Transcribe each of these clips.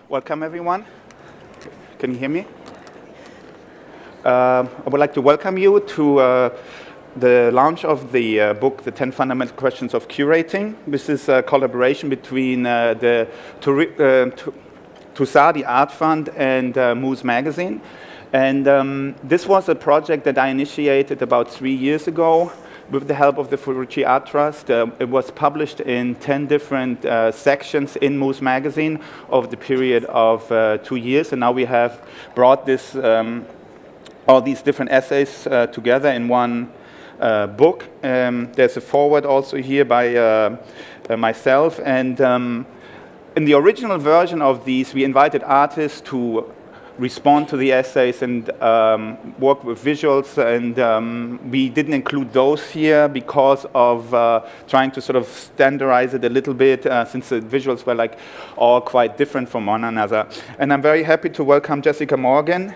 Welcome, everyone. Can you hear me? I would like to welcome you to the launch of the book, The 10 Fundamental Questions of Curating. This is a collaboration between the Toussaint, the Art Fund, and Mousse Magazine. And this was a project that I initiated about 3 years ago with the help of the Ferrucci Art Trust. It was published in 10 different sections in Mousse Magazine over the period of 2 years. And now we have brought this, all these different essays together in one book. There's a foreword also here by myself. And in the original version of these, we invited artists to respond to the essays and work with visuals, and we didn't include those here because of trying to sort of standardize it a little bit, since the visuals were like all quite different from one another. And I'm very happy to welcome Jessica Morgan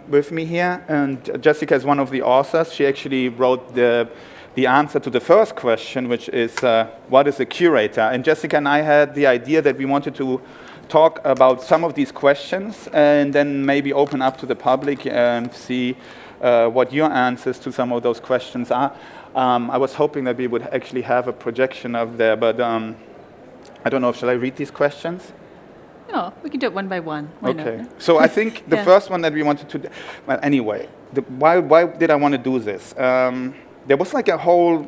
with me here, and Jessica is one of the authors. She actually wrote the answer to the first question, which is what is a curator? And Jessica and I had the idea that we wanted to talk about some of these questions and then maybe open up to the public and see what your answers to some of those questions are. I was hoping that we would actually have a projection up there, but I don't know. Shall I read these questions? No, we can do it one by one. Why okay. not? So I think the first one that we wanted to, well, anyway, why did I want to do this? There was like a whole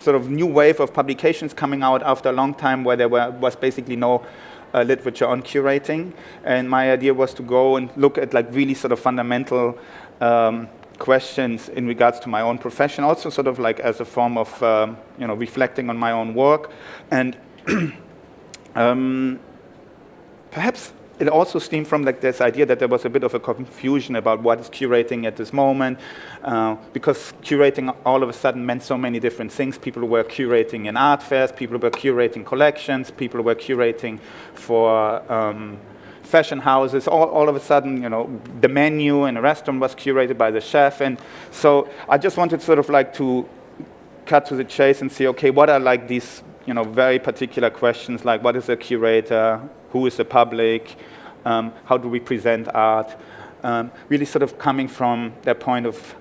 sort of new wave of publications coming out after a long time where there was basically no literature on curating. And my idea was to go and look at like really sort of fundamental questions in regards to my own profession, also sort of like as a form of reflecting on my own work. And perhaps it also stemmed from like this idea that there was a bit of a confusion about what is curating at this moment, because curating all of a sudden meant so many different things. People were curating in art fairs, people were curating collections, people were curating for fashion houses. All of a sudden, the menu in a restaurant was curated by the chef. And so I just wanted sort of like to cut to the chase and see, okay, what are like these very particular questions, like what is a curator, who is the public, how do we present art, really sort of coming from that point of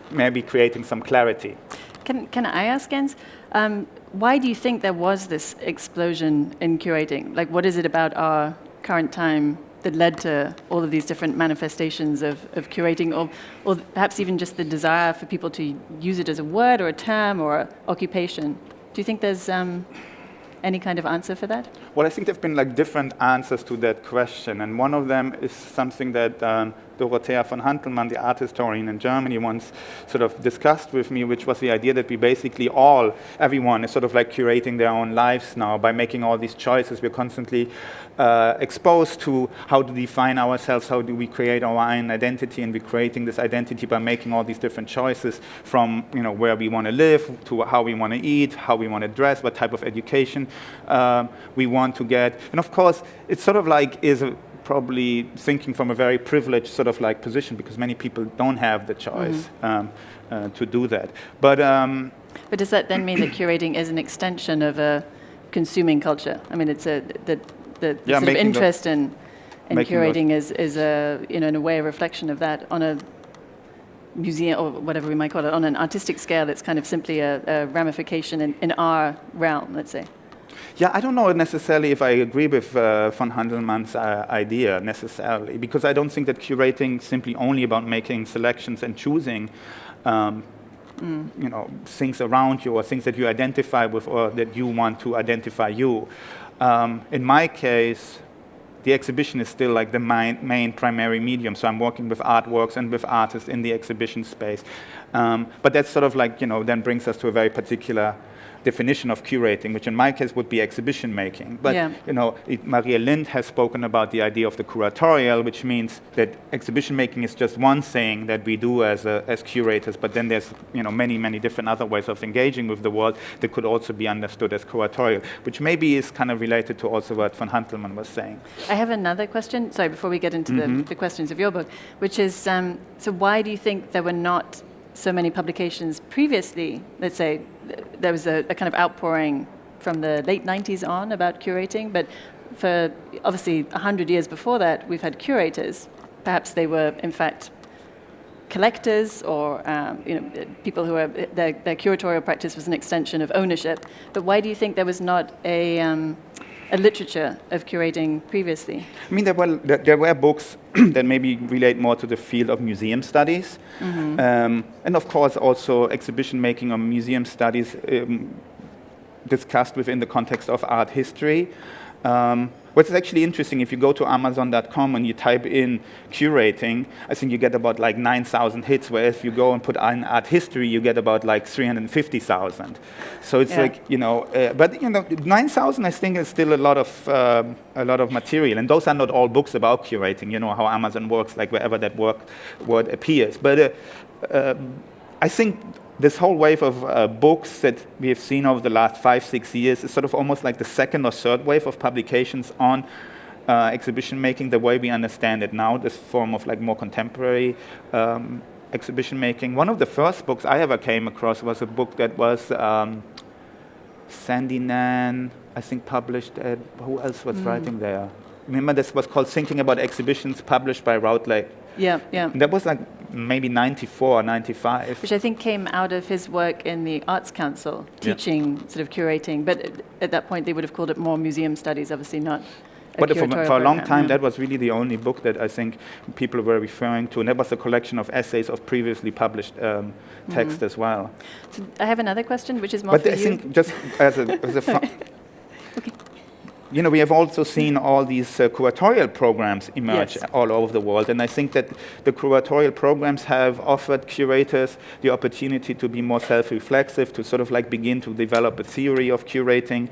maybe creating some clarity. Can I ask, Jens, why do you think there was this explosion in curating? Like, what is it about our current time that led to all of these different manifestations of curating, or perhaps even just the desire for people to use it as a word or a term or an occupation? Do you think there's any kind of answer for that? Well, I think there have been like different answers to that question, and one of them is something that Dorothea von Hantelmann, the art historian in Germany, once sort of discussed with me, which was the idea that we basically everyone is sort of like curating their own lives now by making all these choices. We're constantly exposed to how to define ourselves, how do we create our own identity, and we're creating this identity by making all these different choices from where we want to live to how we want to eat, how we want to dress, what type of education we want to get. And of course, it's sort of like probably thinking from a very privileged sort of like position, because many people don't have the choice to do that. But does that then mean that curating is an extension of a consuming culture? I mean, it's the sort of interest in curating is a in a way a reflection of that on a museum or whatever we might call it, on an artistic scale. It's kind of simply a ramification in our realm, let's say. Yeah, I don't know necessarily if I agree with von Handelmann's idea necessarily, because I don't think that curating is simply only about making selections and choosing things around you or things that you identify with or that you want to identify you. In my case, the exhibition is still like the main primary medium, so I'm working with artworks and with artists in the exhibition space. But that's sort of like, then brings us to a very particular definition of curating, which in my case would be exhibition making. But Maria Lind has spoken about the idea of the curatorial, which means that exhibition making is just one thing that we do as curators, but then there's many different other ways of engaging with the world that could also be understood as curatorial, which maybe is kind of related to also what von Hantelmann was saying. I have another question, sorry, before we get into the questions of your book, which is, so why do you think there were not so many publications previously? Let's say there was a kind of outpouring from the late 90s on about curating, but for obviously 100 years before that, we've had curators. Perhaps they were, in fact, collectors or people who are, their curatorial practice was an extension of ownership. But why do you think there was not a literature of curating previously? I mean, there were books that maybe relate more to the field of museum studies. And of course also exhibition making or museum studies discussed within the context of art history. What's actually interesting, if you go to Amazon.com and you type in curating, I think you get about like 9,000 hits, whereas if you go and put in art history, you get about like 350,000. So it's but 9,000 I think is still a lot of material, and those are not all books about curating. You know how Amazon works, like wherever that word appears. But I think this whole wave of books that we have seen over the last 5-6 years is sort of almost like the second or third wave of publications on exhibition making, the way we understand it now, this form of like more contemporary exhibition making. One of the first books I ever came across was a book that was Sandy Nan, I think, published at, who else was writing there? Remember, this was called Thinking About Exhibitions, published by Routledge. Yeah. And that was like maybe 94 or 95. Which I think came out of his work in the Arts Council, teaching sort of curating. But at that point, they would have called it more museum studies, obviously not a But curatorial for a long program, time, that was really the only book that I think people were referring to. And that was a collection of essays of previously published text as well. So I have another question, which is more for you. But I think just as a Okay. You know, we have also seen all these curatorial programs emerge all over the world, and I think that the curatorial programs have offered curators the opportunity to be more self-reflexive, to sort of like begin to develop a theory of curating.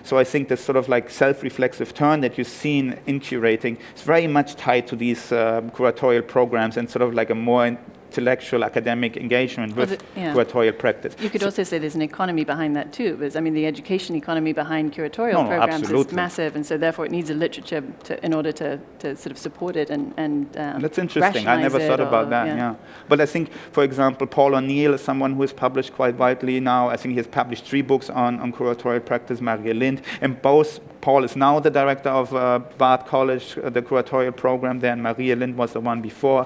So I think this sort of like self-reflexive turn that you've seen in curating is very much tied to these curatorial programs and sort of like a more intellectual academic engagement with curatorial practice. You could also say there's an economy behind that too, because I mean the education economy behind curatorial programs is massive, and so therefore it needs a literature in order to sort of support it and that's interesting. I never thought about that. Yeah. But I think, for example, Paul ONeill is someone who is published quite widely now. I think he has published 3 books on curatorial practice. Maria Lind, and both. Paul is now the director of Bard College, the curatorial program there, and Maria Lind was the one before.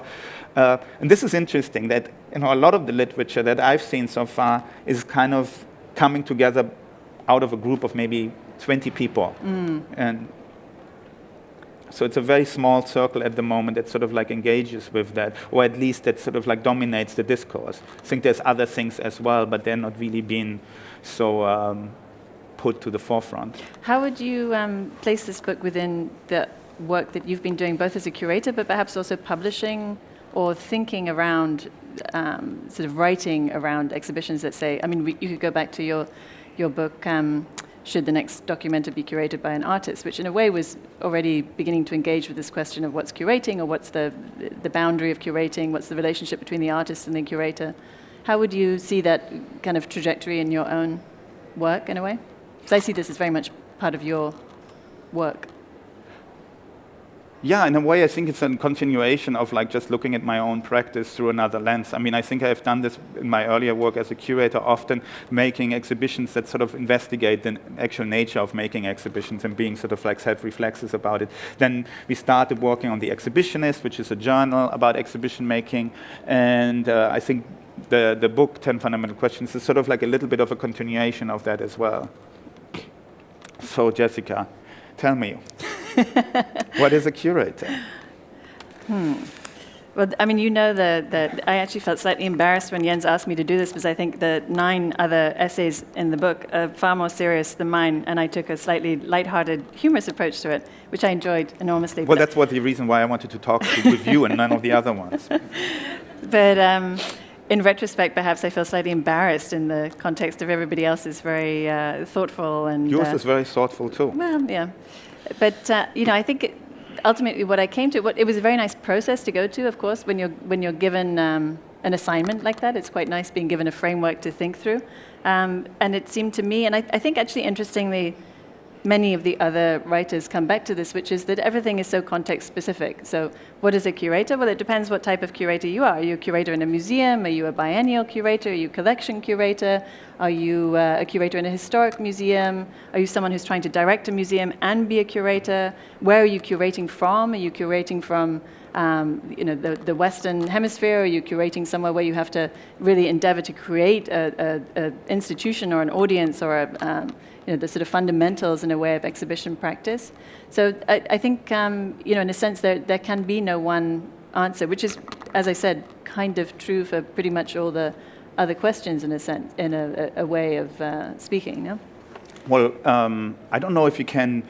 And this is interesting that a lot of the literature that I've seen so far is kind of coming together out of a group of maybe 20 people. And so it's a very small circle at the moment that sort of like engages with that, or at least that sort of like dominates the discourse. I think there's other things as well, but they're not really being so put to the forefront. How would you place this book within the work that you've been doing, both as a curator, but perhaps also publishing or thinking around, sort of writing around exhibitions that say, I mean, you could go back to your book, Should the Next Documenta Be Curated by an Artist, which in a way was already beginning to engage with this question of what's curating, or what's the boundary of curating, what's the relationship between the artist and the curator. How would you see that kind of trajectory in your own work in a way? Because I see this as very much part of your work. Yeah, in a way, I think it's a continuation of like just looking at my own practice through another lens. I mean, I think I've done this in my earlier work as a curator, often making exhibitions that sort of investigate the actual nature of making exhibitions and being sort of like self-reflexive about it. Then we started working on The Exhibitionist, which is a journal about exhibition making, and I think the book, 10 Fundamental Questions, is sort of like a little bit of a continuation of that as well. So, Jessica, tell me, what is a curator? Well, I mean, you know that I actually felt slightly embarrassed when Jens asked me to do this, because I think the 9 other essays in the book are far more serious than mine, and I took a slightly lighthearted, humorous approach to it, which I enjoyed enormously. Well, that's the reason why I wanted to talk with you and none of the other ones. But in retrospect, perhaps I feel slightly embarrassed in the context of everybody else is very thoughtful. And yours is very thoughtful too. Well, yeah. But, I think ultimately what I came to, it was a very nice process to go to, of course, when you're given an assignment like that. It's quite nice being given a framework to think through. And it seemed to me, and I think actually interestingly, many of the other writers come back to this, which is that everything is so context specific. So what is a curator? Well, it depends what type of curator you are. Are you a curator in a museum? Are you a biennial curator? Are you a collection curator? Are you a curator in a historic museum? Are you someone who's trying to direct a museum and be a curator? Where are you curating from? Are you curating from the Western Hemisphere? Are you curating somewhere where you have to really endeavor to create a institution or an audience or the sort of fundamentals in a way of exhibition practice? So I think, in a sense, there can be no one answer, which is, as I said, kind of true for pretty much all the other questions in a sense, in a way of speaking, no? Well, I don't know if you can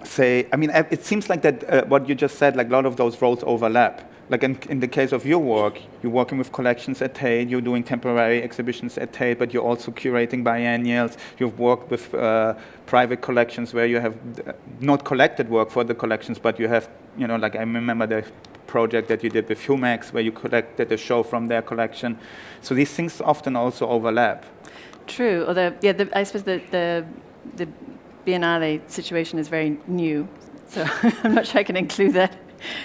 say, I mean, it seems like that what you just said, like a lot of those roles overlap. Like in the case of your work, you're working with collections at Tate, you're doing temporary exhibitions at Tate, but you're also curating biennials. You've worked with private collections where you have not collected work for the collections, but you have, like I remember the project that you did with Humex, where you collected a show from their collection. So these things often also overlap. True, although, I suppose the Biennale situation is very new, so I'm not sure I can include that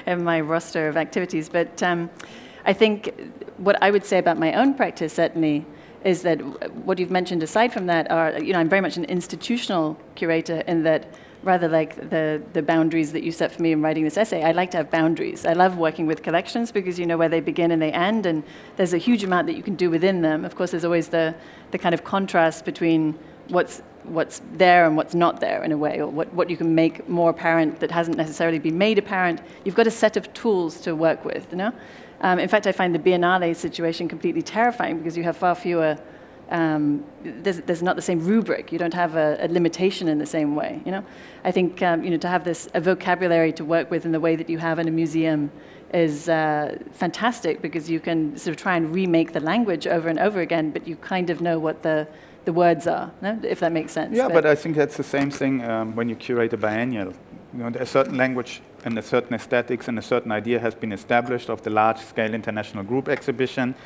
in my roster of activities. But I think what I would say about my own practice, certainly, is that what you've mentioned aside from that are, I'm very much an institutional curator in that rather like the boundaries that you set for me in writing this essay, I like to have boundaries. I love working with collections because you know where they begin and they end, and there's a huge amount that you can do within them. Of course, there's always the kind of contrast between what's there and what's not there in a way, or what you can make more apparent that hasn't necessarily been made apparent. You've got a set of tools to work with, In fact, I find the Biennale situation completely terrifying because you have far fewer, there's not the same rubric. You don't have a limitation in the same way, I think, to have a vocabulary to work with in the way that you have in a museum is fantastic because you can sort of try and remake the language over and over again, but you kind of know what the words are, no? If that makes sense. Yeah, but I think that's the same thing when you curate a biennial. A certain language and a certain aesthetics and a certain idea has been established of the large-scale international group exhibition,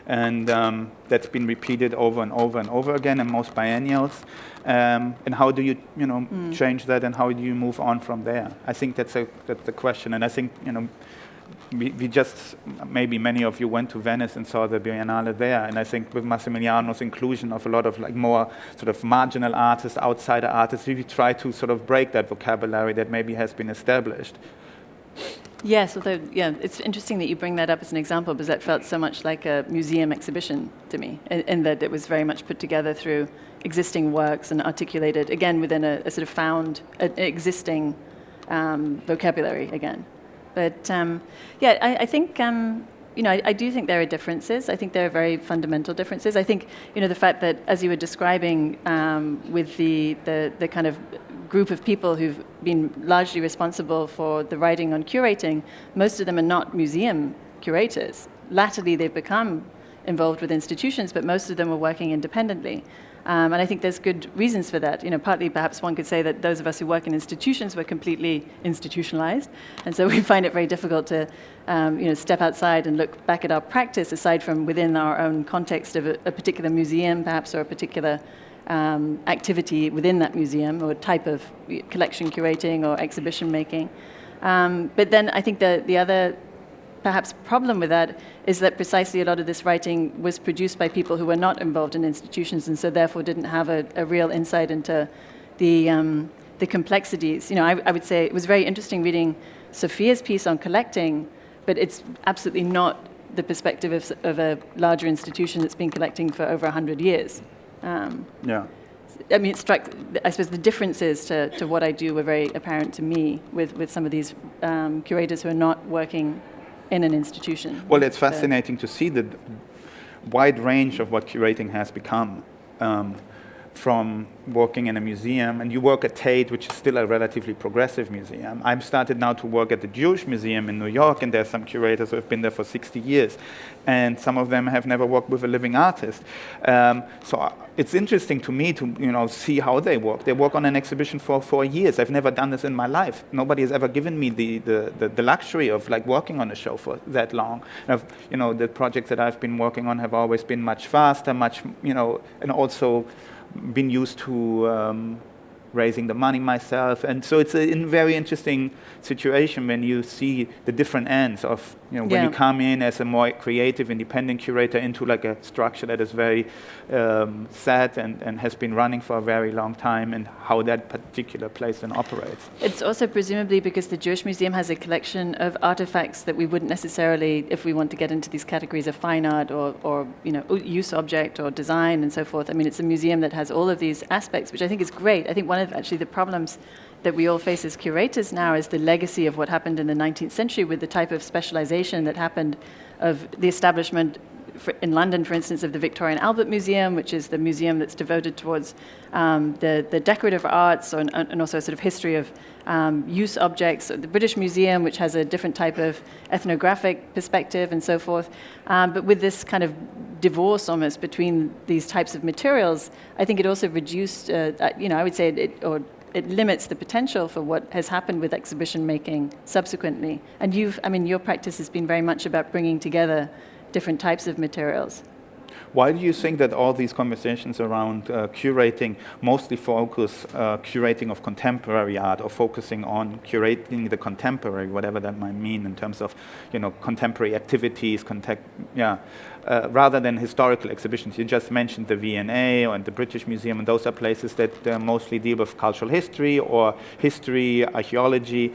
and that's been repeated over and over and over again in most biennials. And how do you, change that, and how do you move on from there? I think that's the question, and I think, we just, maybe many of you went to Venice and saw the Biennale there, and I think with Massimiliano's inclusion of a lot of more sort of marginal artists, outsider artists, we try to sort of break that vocabulary that maybe has been established. Yes, although, it's interesting that you bring that up as an example because that felt so much like a museum exhibition to me, in that it was very much put together through existing works and articulated, again, within a sort of found, existing vocabulary again. But I think I do think there are differences. I think there are very fundamental differences. I think the fact that, as you were describing, with the kind of group of people who've been largely responsible for the writing on curating, most of them are not museum curators. Latterly, they've become involved with institutions, but most of them are working independently. And I think there's good reasons for that. Partly perhaps one could say that those of us who work in institutions were completely institutionalized, and so we find it very difficult to, step outside and look back at our practice aside from within our own context of a particular museum, perhaps, or a particular activity within that museum, or type of collection curating or exhibition making. But then I think the other perhaps problem with that is that precisely a lot of this writing was produced by people who were not involved in institutions and so therefore didn't have a real insight into the complexities. I would say it was very interesting reading Sophia's piece on collecting, but it's absolutely not the perspective of a larger institution that's been collecting for over 100 years. Yeah. I mean, I suppose the differences to what I do were very apparent to me with some of these curators who are not working in an institution. Well, it's fascinating to see the wide range of what curating has become, from working in a museum, and you work at Tate, which is still a relatively progressive museum. I've started now to work at the Jewish Museum in New York, and there's some curators who have been there for 60 years, and some of them have never worked with a living artist. So it's interesting to me to see how they work. They work on an exhibition for 4 years. I've never done this in my life. Nobody has ever given me the luxury of working on a show for that long. The projects that I've been working on have always been much faster, and also been used to raising the money myself. And so it's a very interesting situation when you see the different ends of, when you come in as a more creative, independent curator into like a structure that is very set and has been running for a very long time, and how that particular place then operates. It's also presumably because the Jewish Museum has a collection of artifacts that we wouldn't necessarily, if we want to get into these categories of fine art or use object or design and so forth. I mean, it's a museum that has all of these aspects, which I think is great. I think one of actually the problems that we all face as curators now is the legacy of what happened in the 19th century with the type of specialization that happened of the establishment in London, for instance, of the Victoria and Albert Museum, which is the museum that's devoted towards the decorative arts and also a sort of history of use objects. The British Museum, which has a different type of ethnographic perspective and so forth. But with this kind of divorce almost between these types of materials, I think it also reduced, I would say it limits the potential for what has happened with exhibition making subsequently. And your practice has been very much about bringing together different types of materials. Why do you think that all these conversations around curating mostly focus curating of contemporary art, or focusing on curating the contemporary, whatever that might mean in terms of contemporary activities, rather than historical exhibitions? You just mentioned the V&A and the British Museum, and those are places that mostly deal with cultural history or history, archaeology.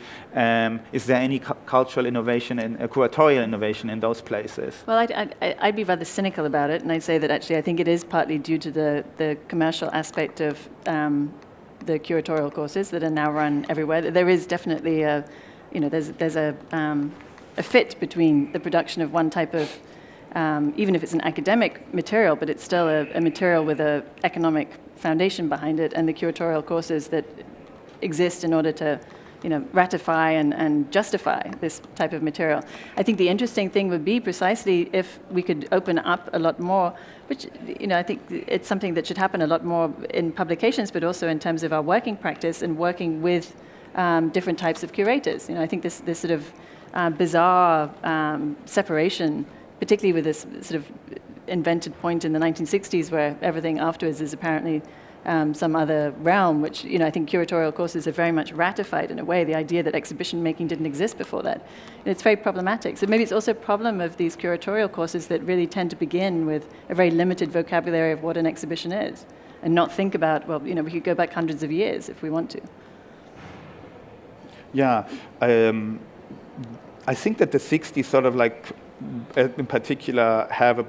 Is there any cultural innovation and curatorial innovation in those places? Well, I'd be rather cynical about it, and I'd say that actually I think it is partly due to the commercial aspect of the curatorial courses that are now run everywhere. There is definitely there's a fit between the production of one type of even if it's an academic material, but it's still a material with an economic foundation behind it, and the curatorial courses that exist in order to ratify and justify this type of material. I think the interesting thing would be precisely if we could open up a lot more, which I think it's something that should happen a lot more in publications, but also in terms of our working practice and working with different types of curators. I think this sort of bizarre separation, particularly with this sort of invented point in the 1960s where everything afterwards is apparently some other realm, which I think curatorial courses are very much ratified in a way, the idea that exhibition making didn't exist before that. And it's very problematic. So maybe it's also a problem of these curatorial courses that really tend to begin with a very limited vocabulary of what an exhibition is, and not think about, we could go back hundreds of years if we want to. Yeah, I think that the 60s sort of like, in particular, have a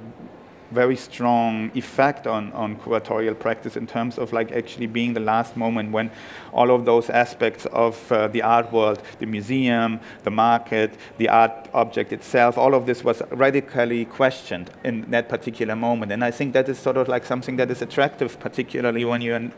very strong effect on curatorial practice in terms of like actually being the last moment when all of those aspects of the art world, the museum, the market, the art object itself, all of this was radically questioned in that particular moment. And I think that is sort of like something that is attractive, particularly when you're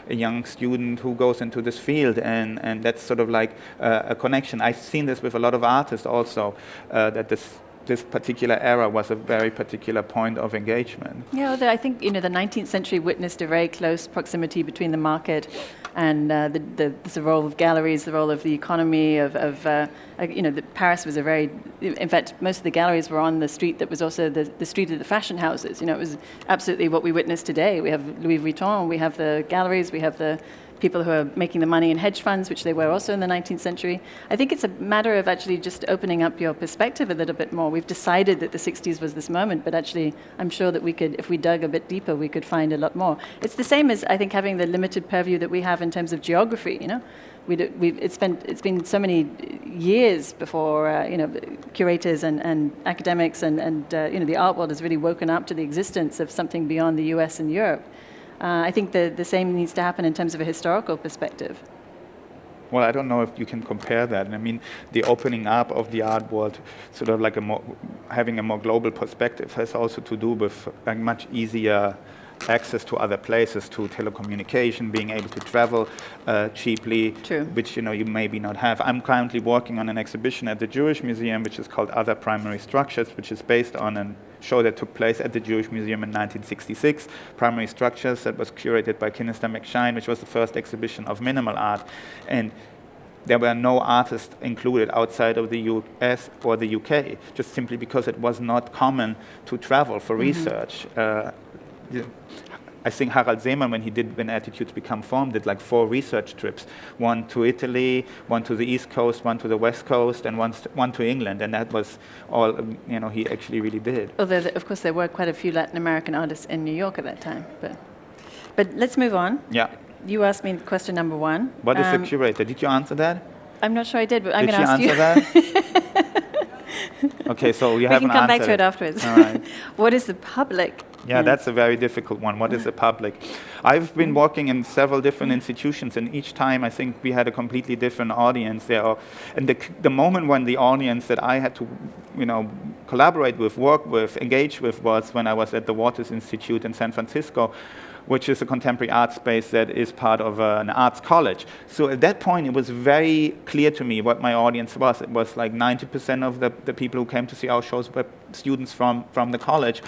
a young student who goes into this field, and that's sort of like a connection. I've seen this with a lot of artists also, that this particular era was a very particular point of engagement. Yeah, although I think the 19th century witnessed a very close proximity between the market and the role of galleries, the role of the economy Paris was a very, in fact, most of the galleries were on the street that was also the street of the fashion houses. It was absolutely what we witness today. We have Louis Vuitton, we have the galleries, we have the people who are making the money in hedge funds, which they were also in the 19th century. I think it's a matter of actually just opening up your perspective a little bit more. We've decided that the 60s was this moment, but actually I'm sure that we could, if we dug a bit deeper, we could find a lot more. It's the same as, I think, having the limited purview that we have in terms of geography, It's been so many years before curators and academics and the art world has really woken up to the existence of something beyond the US and Europe. I think the same needs to happen in terms of a historical perspective. Well, I don't know if you can compare that. I mean, the opening up of the art world, sort of like having a more global perspective, has also to do with a much easier access to other places, to telecommunication, being able to travel cheaply. True. Which you maybe not have. I'm currently working on an exhibition at the Jewish Museum, which is called Other Primary Structures, which is based on a show that took place at the Jewish Museum in 1966, Primary Structures, that was curated by Kinister McShine, which was the first exhibition of minimal art. And there were no artists included outside of the US or the UK, just simply because it was not common to travel for research. I think Harald Seemann, when he did When Attitudes Become Form, did like 4 research trips, one to Italy, one to the East Coast, one to the West Coast, and one to England, and that was all he actually really did. Although, of course, there were quite a few Latin American artists in New York at that time. But let's move on. Yeah. You asked me question number 1. What is a curator? Did you answer that? I'm not sure I did, but I'm going to ask you. you. Did you answer that? Okay, so you haven't answered. We can come back to it afterwards. All right. What is the public? Yeah, that's a very difficult one. What is the public? I've been working in several different institutions, and each time I think we had a completely different audience there. And the moment when the audience that I had to, collaborate with, work with, engage with was when I was at the Waters Institute in San Francisco, which is a contemporary art space that is part of an arts college. So at that point, it was very clear to me what my audience was. It was like 90% of the people who came to see our shows were students from the college,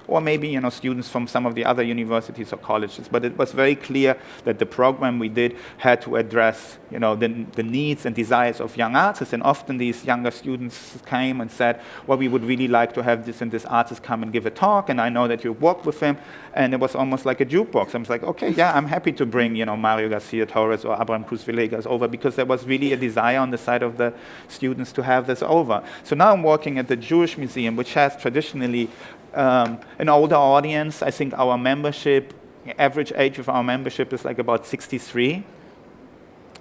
or maybe students from some of the other universities or colleges. But it was very clear that the program we did had to address the needs and desires of young artists. And often these younger students came and said, well, we would really like to have this and this artist come and give a talk, and I know that you work with him. And it was almost like a jukebox. I was like, okay, yeah, I'm happy to bring Mario Garcia Torres or Abraham Cruz Villegas over, because there was really a desire on the side of the students to have this over. So now I'm working at the Jewish Museum, which has traditionally an older audience. I think our membership, average age of our membership is like about 63.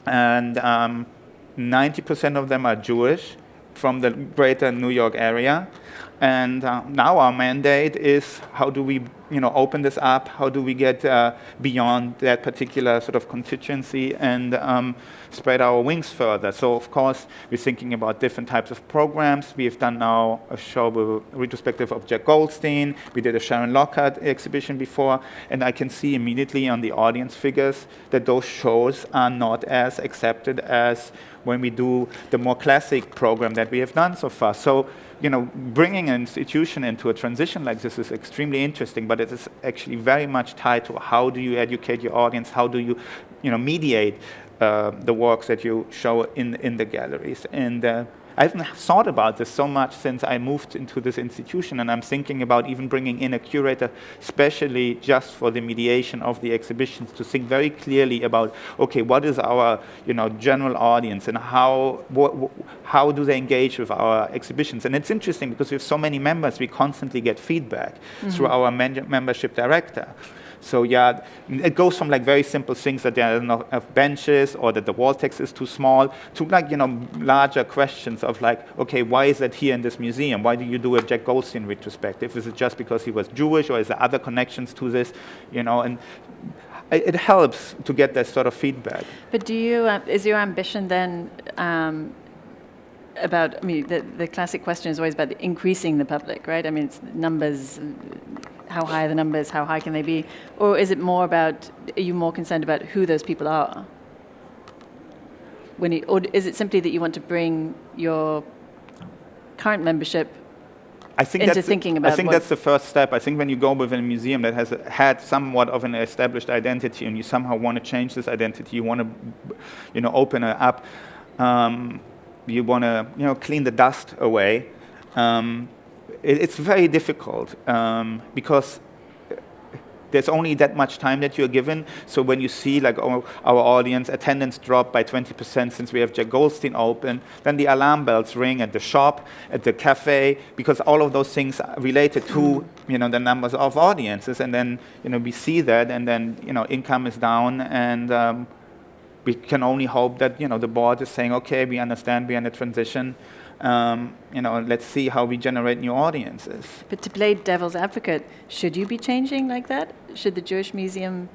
And 90% of them are Jewish from the greater New York area. And now our mandate is, how do we open this up? How do we get beyond that particular sort of constituency and spread our wings further? So, of course, we're thinking about different types of programs. We have done now a show with a retrospective of Jack Goldstein. We did a Sharon Lockhart exhibition before. And I can see immediately on the audience figures that those shows are not as accepted as when we do the more classic program that we have done so far. So, bringing an institution into a transition like this is extremely interesting, but it is actually very much tied to how do you educate your audience, how do you, mediate the works that you show in the galleries. And I haven't thought about this so much since I moved into this institution, and I'm thinking about even bringing in a curator specially just for the mediation of the exhibitions, to think very clearly about, okay, what is our general audience, and how do they engage with our exhibitions? And it's interesting because we have so many members, we constantly get feedback through our membership director. So yeah, it goes from like very simple things that there are not enough benches or that the wall text is too small to like, larger questions of like, okay, why is that here in this museum? Why do you do a Jack Goldstein retrospective? Is it just because he was Jewish, or is there other connections to this? And it helps to get that sort of feedback. But is your ambition then about, the classic question is always about increasing the public, right? It's numbers. How high are the numbers? How high can they be? Or is it more about, are you more concerned about who those people are? Or is it simply that you want to bring your current membership into thinking about? I think that's the first step. I think when you go within a museum that has had somewhat of an established identity, and you somehow want to change this identity, you want to, open it up, you want to, clean the dust away. It's very difficult because there's only that much time that you're given. So when you see like our audience attendance drop by 20% since we have Jack Goldstein open, then the alarm bells ring at the shop, at the cafe, because all of those things are related to the numbers of audiences. And then we see that, and then income is down, and we can only hope that the board is saying, okay, we understand we're in a transition. Let's see how we generate new audiences. But to play devil's advocate, should you be changing like that? Should the Jewish Museum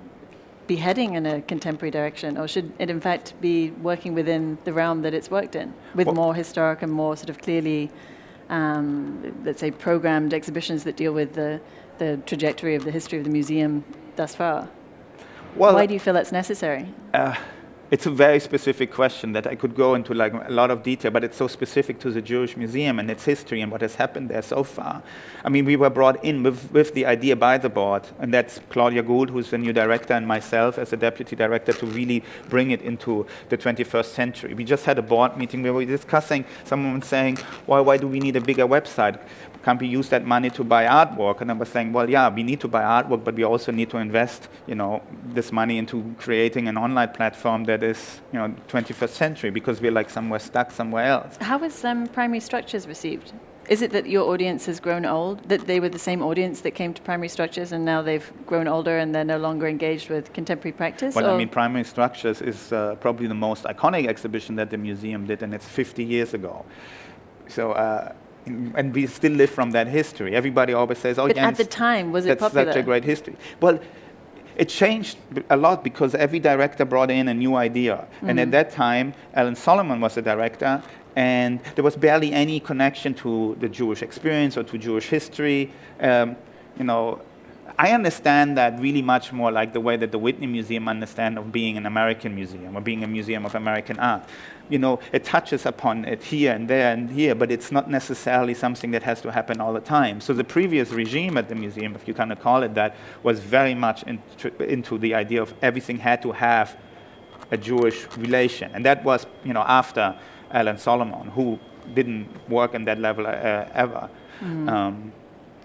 be heading in a contemporary direction, or should it in fact be working within the realm that it's worked in, with more historic and more sort of clearly, let's say, programmed exhibitions that deal with the trajectory of the history of the museum thus far? Well, why do you feel that's necessary? It's a very specific question that I could go into like a lot of detail, but it's so specific to the Jewish Museum and its history and what has happened there so far. We were brought in with the idea by the board, and that's Claudia Gould, who's the new director, and myself as the deputy director, to really bring it into the 21st century. We just had a board meeting where we were discussing, someone was saying, why do we need a bigger website? can't we use that money to buy artwork? And I was saying, well, yeah, we need to buy artwork, but we also need to invest, this money into creating an online platform that is, 21st century, because we're like stuck somewhere else. How was Primary Structures received? Is it that your audience has grown old, that they were the same audience that came to Primary Structures and now they've grown older and they're no longer engaged with contemporary practice? Well, Primary Structures is probably the most iconic exhibition that the museum did, and it's 50 years ago. So, and we still live from that history. Everybody always says, oh, but Jens, at the time, was it that's popular? Such a great history. Well, it changed a lot because every director brought in a new idea. And at that time, Alan Solomon was the director, and there was barely any connection to the Jewish experience or to Jewish history. I understand that really much more like the way that the Whitney Museum understands of being an American museum or being a museum of American art. It touches upon it here and there and here, but it's not necessarily something that has to happen all the time. So the previous regime at the museum, if you kind of call it that, was very much into the idea of everything had to have a Jewish relation. And that was, after Alan Solomon, who didn't work on that level ever.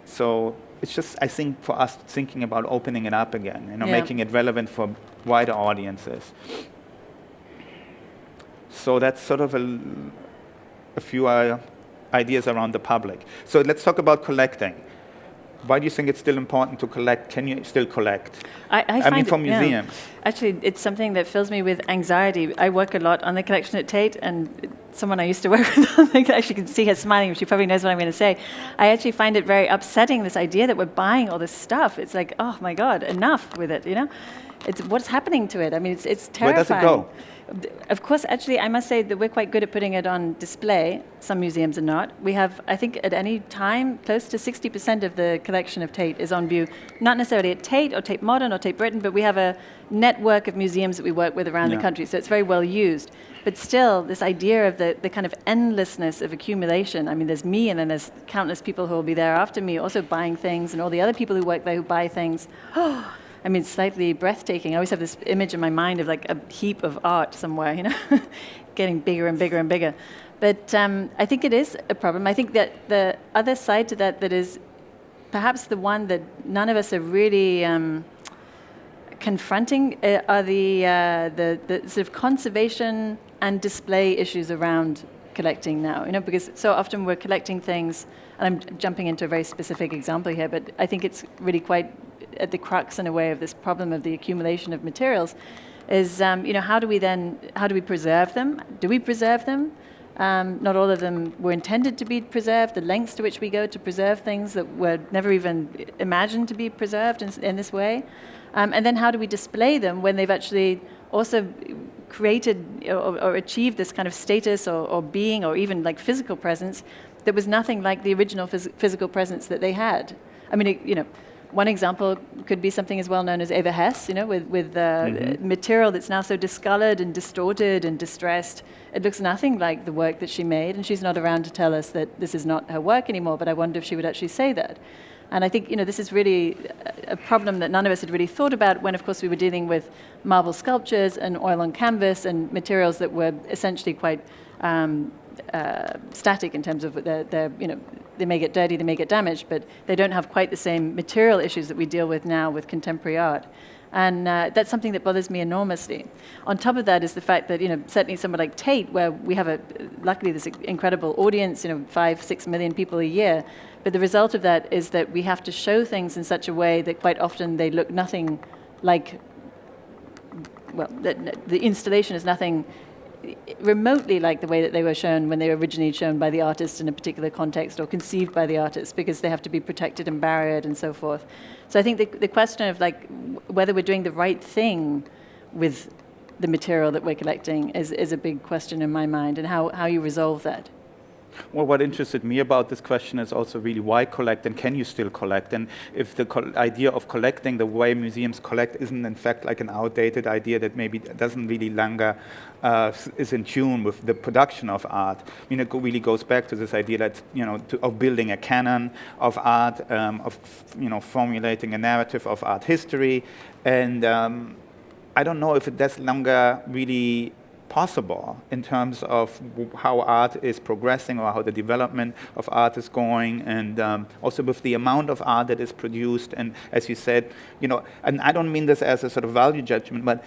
So it's just, I think, for us thinking about opening it up again, making it relevant for wider audiences. So that's sort of a few ideas around the public. So let's talk about collecting. Why do you think it's still important to collect? Can you still collect? I mean, for museums. Yeah. Actually, it's something that fills me with anxiety. I work a lot on the collection at Tate, and someone I used to work with, I actually can see her smiling, she probably knows what I'm going to say. I actually find it very upsetting, this idea that we're buying all this stuff. It's like, oh my God, enough with it, It's what's happening to it. I mean, it's terrifying. Where does it go? Of course, actually, I must say that we're quite good at putting it on display. Some museums are not. We have, I think, at any time, close to 60% of the collection of Tate is on view, not necessarily at Tate or Tate Modern or Tate Britain, but we have a network of museums that we work with around the country, so it's very well used. But still, this idea of the kind of endlessness of accumulation, I mean, there's me and then there's countless people who will be there after me also buying things, and all the other people who work there who buy things. I mean, slightly breathtaking. I always have this image in my mind of like a heap of art somewhere, getting bigger and bigger and bigger. But I think it is a problem. I think that the other side to that is perhaps the one that none of us are really confronting are the sort of conservation and display issues around collecting now. Because so often we're collecting things, and I'm jumping into a very specific example here, but I think it's really quite at the crux in a way of this problem of the accumulation of materials is, how do we preserve them? Do we preserve them? Not all of them were intended to be preserved, the lengths to which we go to preserve things that were never even imagined to be preserved in this way. And then how do we display them when they've actually also created or achieved this kind of status or being or even like physical presence that was nothing like the original physical presence that they had. I mean, one example could be something as well known as Eva Hess, with material that's now so discolored and distorted and distressed. It looks nothing like the work that she made, and she's not around to tell us that this is not her work anymore, but I wonder if she would actually say that. And I think, this is really a problem that none of us had really thought about when, of course, we were dealing with marble sculptures and oil on canvas and materials that were essentially quite static in terms of they may get dirty, they may get damaged, but they don't have quite the same material issues that we deal with now with contemporary art. And that's something that bothers me enormously. On top of that is the fact that, certainly somewhere like Tate, where we have luckily this incredible audience, 5-6 million people a year, but the result of that is that we have to show things in such a way that quite often they look nothing like, well, the installation is nothing remotely like the way that they were shown when they were originally shown by the artist in a particular context or conceived by the artist, because they have to be protected and barriered and so forth. So I think the question of whether we're doing the right thing with the material that we're collecting is a big question in my mind, and how you resolve that. Well, what interested me about this question is also really why collect, and can you still collect? And if the idea of collecting the way museums collect isn't in fact like an outdated idea that maybe doesn't really longer is in tune with the production of art. I mean, it really goes back to this idea that, of building a canon of art, of formulating a narrative of art history. And I don't know if it does longer really possible in terms of how art is progressing or how the development of art is going, and also with the amount of art that is produced. And as you said, and I don't mean this as a sort of value judgment, but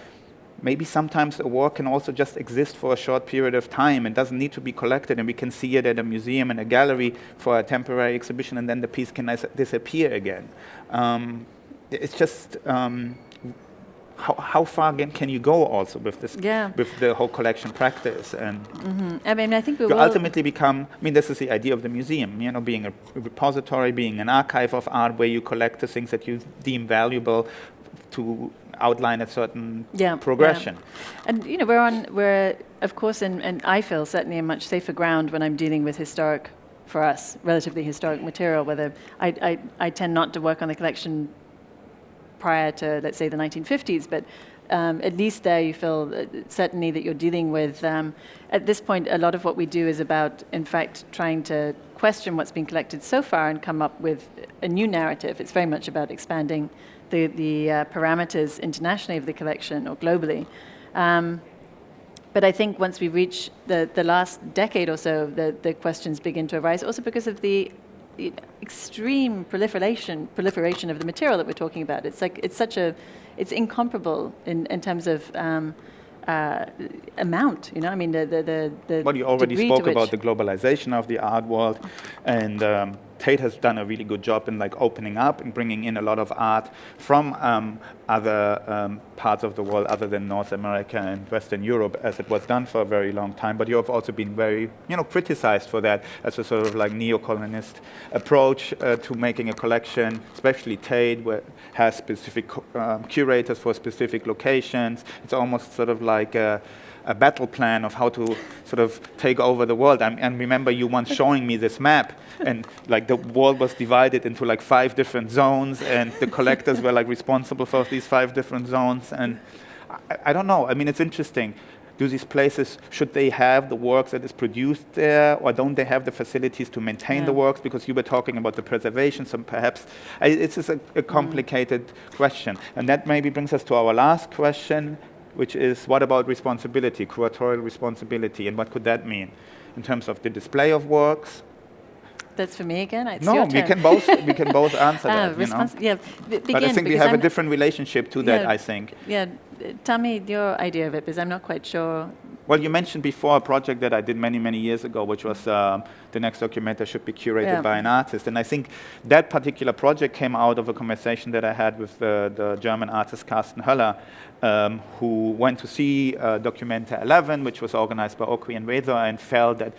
maybe sometimes a work can also just exist for a short period of time and doesn't need to be collected, and we can see it at a museum and a gallery for a temporary exhibition, and then the piece can disappear again. It's just how far can you go also with this, with the whole collection practice, and I mean, I think we you will ultimately become. I mean, this is the idea of the museum. Being a repository, being an archive of art where you collect the things that you deem valuable to outline a certain progression. Yeah. And we're of course, and I feel certainly a much safer ground when I'm dealing with historic, for us, relatively historic material. Whether I tend not to work on the collection prior to, let's say, the 1950s, but at least there you feel certainly that you're dealing with, at this point, a lot of what we do is about, in fact, trying to question what's been collected so far and come up with a new narrative. It's very much about expanding the parameters internationally of the collection or globally. But I think once we reach the last decade or so, the questions begin to arise, also because of the extreme proliferation of the material that we're talking about. It's incomparable in terms of amount. I mean, the well, you already degree spoke about the globalization of the art world, and Tate has done a really good job in opening up and bringing in a lot of art from other parts of the world other than North America and Western Europe, as it was done for a very long time. But you have also been very, criticized for that as a sort of neo-colonist approach to making a collection, especially Tate, where it has specific curators for specific locations. It's almost sort of like a battle plan of how to sort of take over the world. And remember you once showing me this map, and the world was divided into 5 different zones, and the collectors were responsible for these 5 different zones. And I don't know. I mean, it's interesting. Do these places, should they have the works that is produced there, or don't they have the facilities to maintain the works? Because you were talking about the preservation, so perhaps it's just a complicated question. And that maybe brings us to our last question, which is, what about responsibility, curatorial responsibility, and what could that mean in terms of the display of works? That's for me again. It's no, your we turn. can both answer that. But I think we have a different relationship to that. I think. Yeah, tell me your idea of it, because I'm not quite sure. Well, you mentioned before a project that I did many years ago, which was the next Documenta should be curated by an artist. And I think that particular project came out of a conversation that I had with the German artist Carsten Höller, who went to see Documenta 11, which was organized by Oki and Weather, and felt that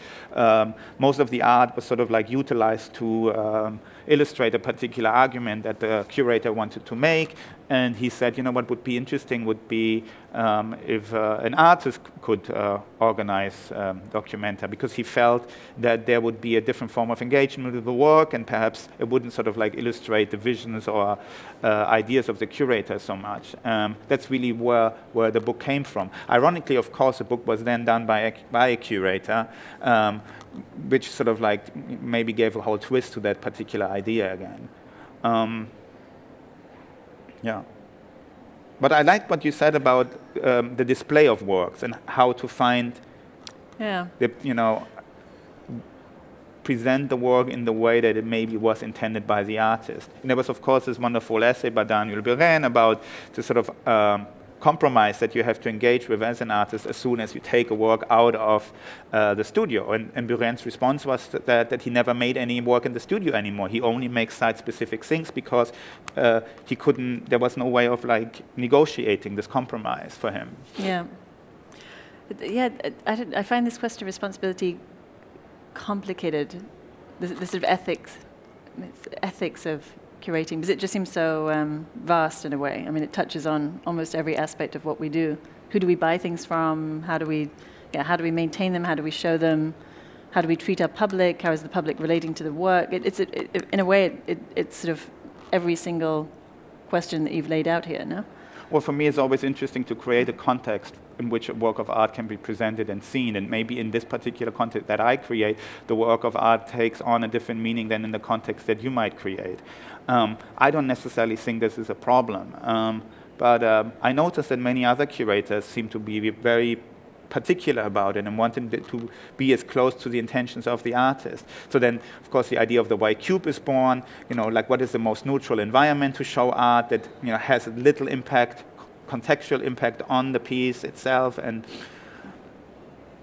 most of the art was sort of utilized to illustrate a particular argument that the curator wanted to make. And he said, what would be interesting would be if an artist could organize Documenta, because he felt that there would be a different form of engagement with the work, and perhaps it wouldn't sort of illustrate the visions or ideas of the curator so much. That's really where the book came from. Ironically, of course, the book was then done by a curator, which sort of maybe gave a whole twist to that particular idea again. Yeah. But I like what you said about the display of works and how to find, present the work in the way that it maybe was intended by the artist. And there was, of course, this wonderful essay by Daniel Buren about the sort of compromise that you have to engage with as an artist as soon as you take a work out of the studio. And Buren's response was that he never made any work in the studio anymore. He only makes site-specific things because he couldn't, there was no way of negotiating this compromise for him. Yeah. Yeah, I find this question of responsibility complicated, the sort of ethics of curating, because it just seems so vast in a way. I mean, it touches on almost every aspect of what we do. Who do we buy things from? How do we maintain them? How do we show them? How do we treat our public? How is the public relating to the work? In a way, it's sort of every single question that you've laid out here, no? Well, for me, it's always interesting to create a context in which a work of art can be presented and seen. And maybe in this particular context that I create, the work of art takes on a different meaning than in the context that you might create. I don't necessarily think this is a problem. But I noticed that many other curators seem to be very particular about it and wanting it to be as close to the intentions of the artist. So then, of course, the idea of the white cube is born. Like what is the most neutral environment to show art that has little impact, contextual impact on the piece itself, and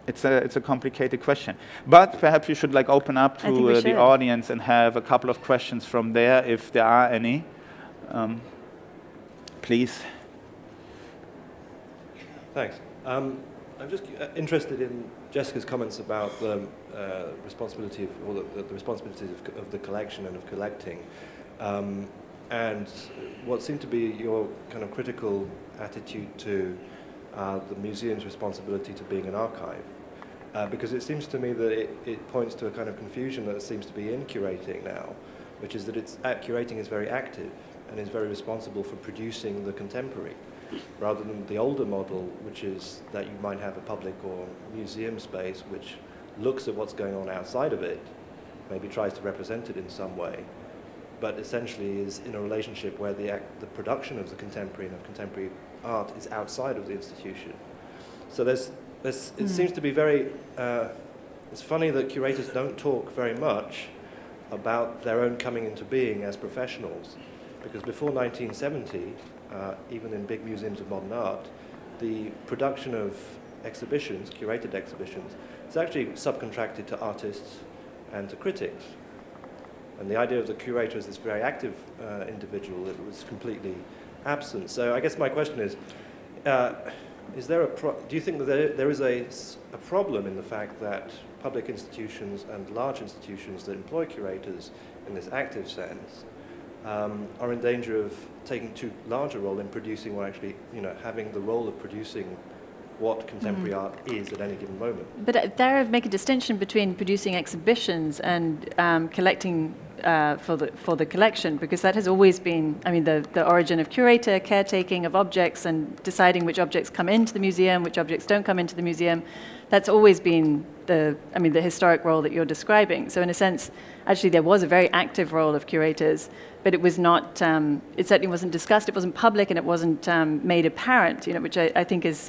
it's a complicated question. But perhaps you should open up to the audience and have a couple of questions from there, if there are any. Please. Thanks. I'm just interested in Jessica's comments about the responsibility of, or the responsibilities of the collection and of collecting, and what seemed to be your kind of critical attitude to the museum's responsibility to being an archive. Because it seems to me that it points to a kind of confusion that seems to be in curating now, which is that curating is very active and is very responsible for producing the contemporary, rather than the older model, which is that you might have a public or museum space which looks at what's going on outside of it, maybe tries to represent it in some way, but essentially is in a relationship where the production of the contemporary and of contemporary art is outside of the institution. So it seems to be very, it's funny that curators don't talk very much about their own coming into being as professionals, because before 1970, even in big museums of modern art, the production of exhibitions, curated exhibitions, is actually subcontracted to artists and to critics. And the idea of the curator as this very active individual, it was completely absent. So I guess my question is there do you think that there is a problem in the fact that public institutions and large institutions that employ curators in this active sense are in danger of taking too large a role in producing, or actually, having the role of producing what contemporary art is at any given moment? But there I make a distinction between producing exhibitions and collecting for the collection, because that has always been, the origin of curator, caretaking of objects and deciding which objects come into the museum, which objects don't come into the museum. That's always been the historic role that you're describing. So in a sense, actually there was a very active role of curators, but it was not, it certainly wasn't discussed, it wasn't public, and it wasn't made apparent, which I think is,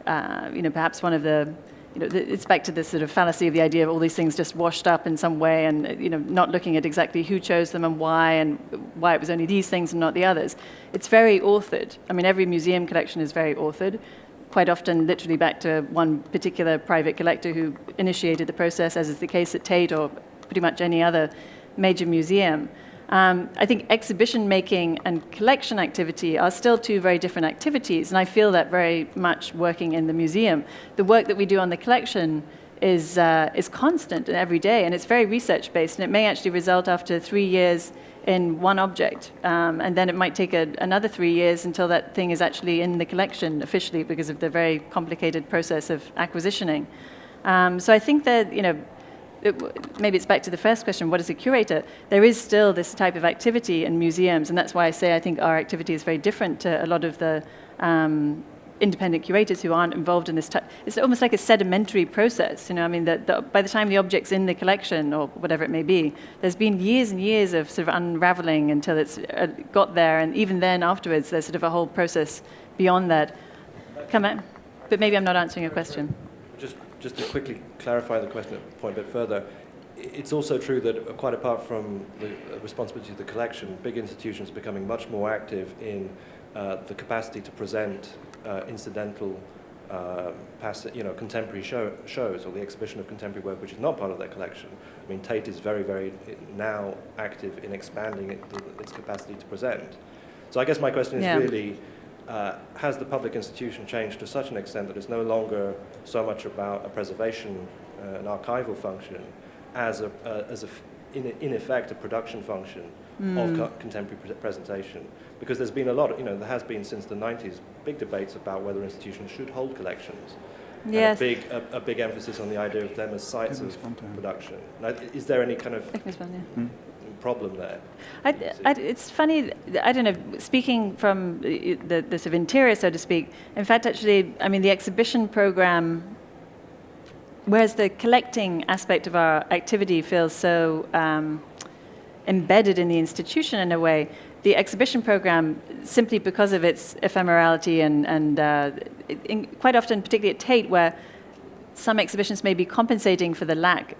perhaps one of the, it's back to this sort of fallacy of the idea of all these things just washed up in some way, and not looking at exactly who chose them and why it was only these things and not the others. It's very authored. Every museum collection is very authored, quite often literally back to one particular private collector who initiated the process, as is the case at Tate or pretty much any other major museum. I think exhibition making and collection activity are still two very different activities, and I feel that very much working in the museum. The work that we do on the collection is constant and every day, and it's very research-based, and it may actually result after 3 years in one object, and then it might take another 3 years until that thing is actually in the collection officially, because of the very complicated process of acquisitioning. So I think that, maybe it's back to the first question, what is a curator? There is still this type of activity in museums, and that's why I say I think our activity is very different to a lot of the independent curators who aren't involved in this type. It's almost like a sedimentary process, by the time the object's in the collection, or whatever it may be, there's been years and years of sort of unraveling until it's got there, and even then afterwards, there's sort of a whole process beyond that. But maybe I'm not answering your question. Just to quickly clarify the question point a bit further, it's also true that quite apart from the responsibility of the collection, big institutions are becoming much more active in the capacity to present incidental, contemporary shows, or the exhibition of contemporary work which is not part of their collection. Tate is very, very now active in expanding its capacity to present. So I guess my question is really, has the public institution changed to such an extent that it's no longer so much about a preservation, an archival function, as in effect a production function of contemporary presentation? Because there's been a lot, there has been since the 90s big debates about whether institutions should hold collections. Yes. And a big emphasis on the idea of them as sites of production. Now, is there any kind of problem there? It's funny, I don't know, speaking from the sort of interior, so to speak, in fact, actually, the exhibition program, whereas the collecting aspect of our activity feels so embedded in the institution in a way, the exhibition program, simply because of its ephemerality and quite often, particularly at Tate, where some exhibitions may be compensating for the lack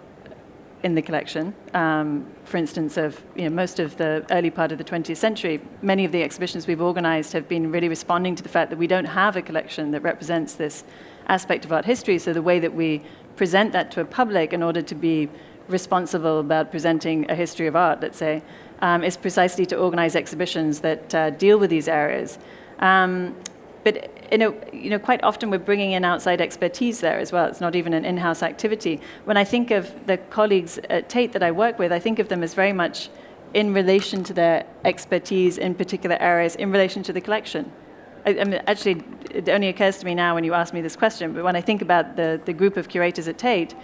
in the collection. For instance, of most of the early part of the 20th century, many of the exhibitions we've organized have been really responding to the fact that we don't have a collection that represents this aspect of art history. So the way that we present that to a public in order to be responsible about presenting a history of art, let's say, is precisely to organize exhibitions that deal with these areas. But quite often we're bringing in outside expertise there as well. It's not even an in-house activity. When I think of the colleagues at Tate that I work with, I think of them as very much in relation to their expertise in particular areas, in relation to the collection. I mean, actually, it only occurs to me now when you ask me this question, but when I think about the group of curators at Tate,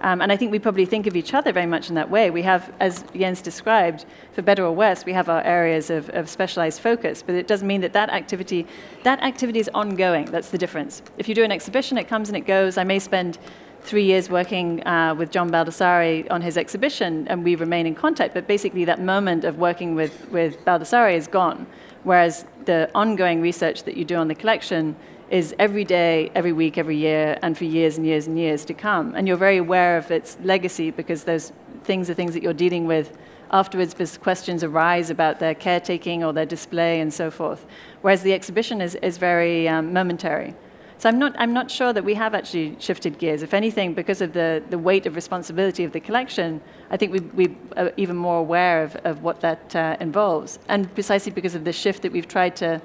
and I think we probably think of each other very much in that way. We have, as Jens described, for better or worse, we have our areas of specialized focus, but it doesn't mean that activity is ongoing. That's the difference. If you do an exhibition, it comes and it goes. I may spend 3 years working with John Baldassare on his exhibition, and we remain in contact, but basically that moment of working with Baldassare is gone, whereas the ongoing research that you do on the collection is every day, every week, every year, and for years and years and years to come. And you're very aware of its legacy because those things are things that you're dealing with afterwards because questions arise about their caretaking or their display and so forth. Whereas the exhibition is very momentary. So I'm not sure that we have actually shifted gears. If anything, because of the weight of responsibility of the collection, I think we are even more aware of what that involves. And precisely because of the shift that we've tried to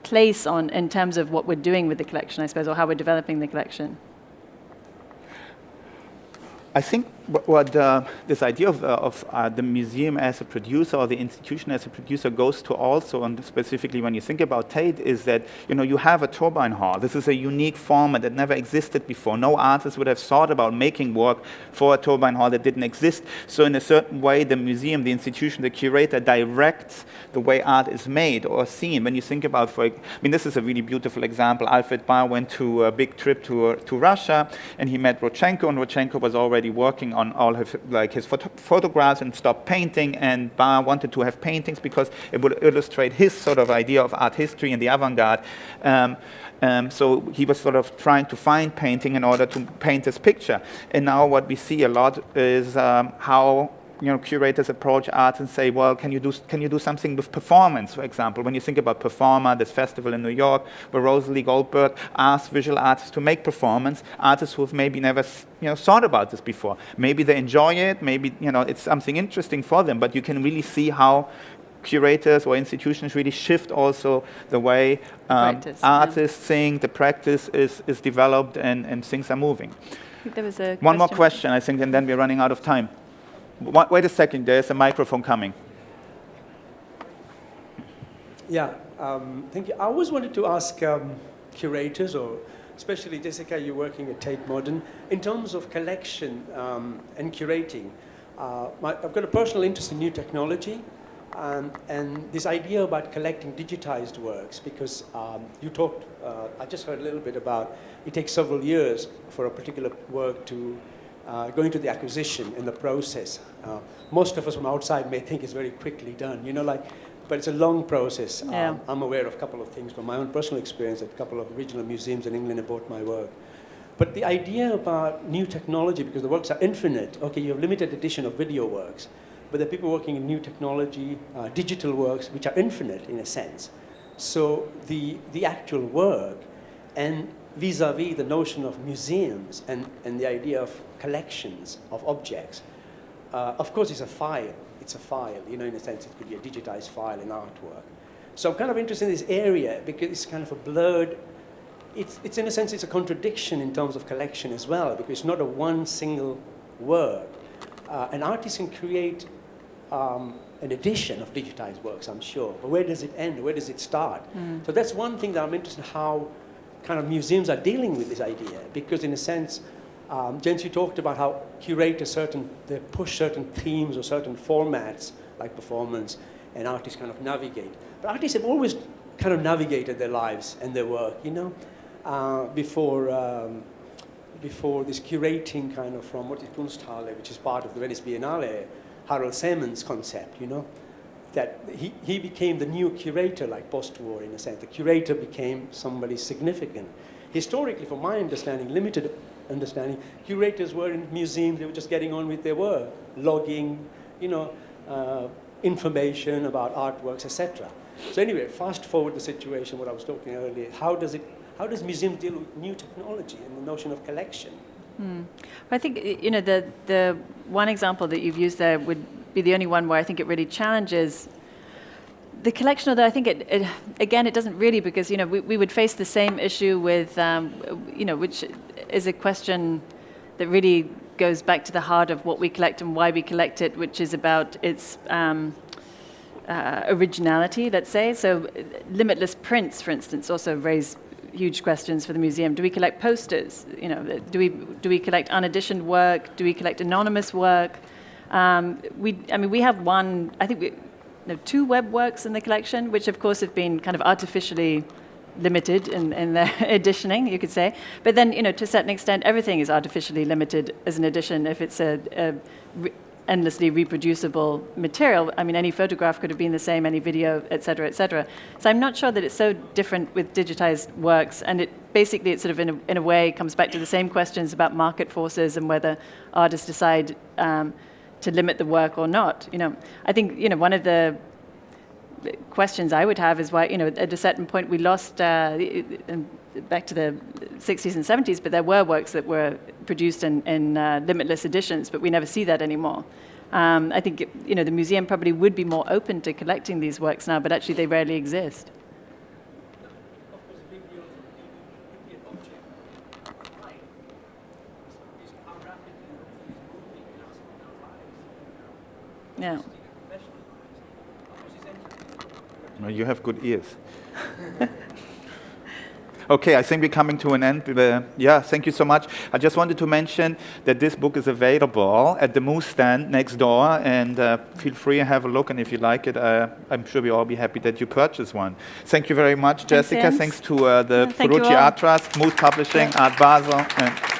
place on in terms of what we're doing with the collection, I suppose, or how we're developing the collection. I think what this idea of the museum as a producer or the institution as a producer goes to also, and specifically when you think about Tate, is that you have a turbine hall. This is a unique format that never existed before. No artist would have thought about making work for a turbine hall that didn't exist. So in a certain way, the museum, the institution, the curator directs the way art is made or seen. When you think about, this is a really beautiful example. Alfred Barr went to a big trip to Russia, and he met Rodchenko, and Rodchenko was already working on all his photographs and stopped painting, and Barr wanted to have paintings because it would illustrate his sort of idea of art history and the avant-garde. So he was sort of trying to find painting in order to paint this picture. And now what we see a lot is how curators approach art and say, well, can you do something with performance, for example? When you think about Performa, this festival in New York, where Rosalie Goldberg asked visual artists to make performance, artists who have maybe never thought about this before. Maybe they enjoy it, maybe it's something interesting for them, but you can really see how curators or institutions really shift also the way artists think, the practice is developed, and things are moving. I think there was a One more question, I think, and then we're running out of time. Wait a second, there's a microphone coming. Yeah, thank you. I always wanted to ask curators, or especially Jessica, you're working at Tate Modern, in terms of collection and curating. I've got a personal interest in new technology and this idea about collecting digitized works, because you talked, I just heard a little bit about, it takes several years for a particular work to go into the acquisition in the process. Most of us from outside may think it's very quickly done, but it's a long process. Yeah. I'm aware of a couple of things from my own personal experience at a couple of regional museums in England have bought my work. But the idea about new technology, because the works are infinite, okay, you have limited edition of video works, but there are people working in new technology, digital works, which are infinite in a sense. So the actual work, and vis-a-vis the notion of museums and the idea of collections of objects, of course it's a file. It's a file, in a sense it could be a digitized file in artwork. So I'm kind of interested in this area because it's kind of a blurred, it's in a sense it's a contradiction in terms of collection as well, because it's not a one single work. An artist can create an edition of digitized works, I'm sure, but where does it end? Where does it start? So that's one thing that I'm interested in, how kind of museums are dealing with this idea, because in a sense, Jens, you talked about how curators they push certain themes or certain formats like performance, and artists kind of navigate. But artists have always kind of navigated their lives and their work, before this curating kind of from what is Kunsthalle, which is part of the Venice Biennale, Harold Semen's concept, that he became the new curator, like post-war in a sense. The curator became somebody significant. Historically, from my understanding, limited understanding, curators were in museums, they were just getting on with their work, logging, information about artworks, etc. So anyway, fast forward the situation, what I was talking earlier, how does museum deal with new technology and the notion of collection? I think, the one example that you've used there would be the only one where I think it really challenges the collection, although I think it doesn't really, because, we would face the same issue with, which is a question that really goes back to the heart of what we collect and why we collect it, which is about its originality, let's say. So limitless prints, for instance, also raise huge questions for the museum. Do we collect posters? Do we collect uneditioned work? Do we collect anonymous work? We have one, I think two web works in the collection, which of course have been kind of artificially limited in their editioning, you could say. But then, to a certain extent, everything is artificially limited as an edition if it's a endlessly reproducible material. I mean, any photograph could have been the same, any video, et cetera, et cetera. So I'm not sure that it's so different with digitized works, and it sort of in a way comes back to the same questions about market forces and whether artists decide to limit the work or not. I think, one of the questions I would have is why, at a certain point we lost, back to the 60s and 70s, but there were works that were produced in limitless editions, but we never see that anymore. I think, the museum probably would be more open to collecting these works now, but actually they rarely exist. Yeah. Well, you have good ears. Okay, I think we're coming to an end. Thank you so much. I just wanted to mention that this book is available at the Moose stand next door, and feel free to have a look, and if you like it, I'm sure we'll all be happy that you purchase one. Thank you very much, Jessica. Thanks to the Ferrucci Art Trust, Moose Publishing, Art Basel.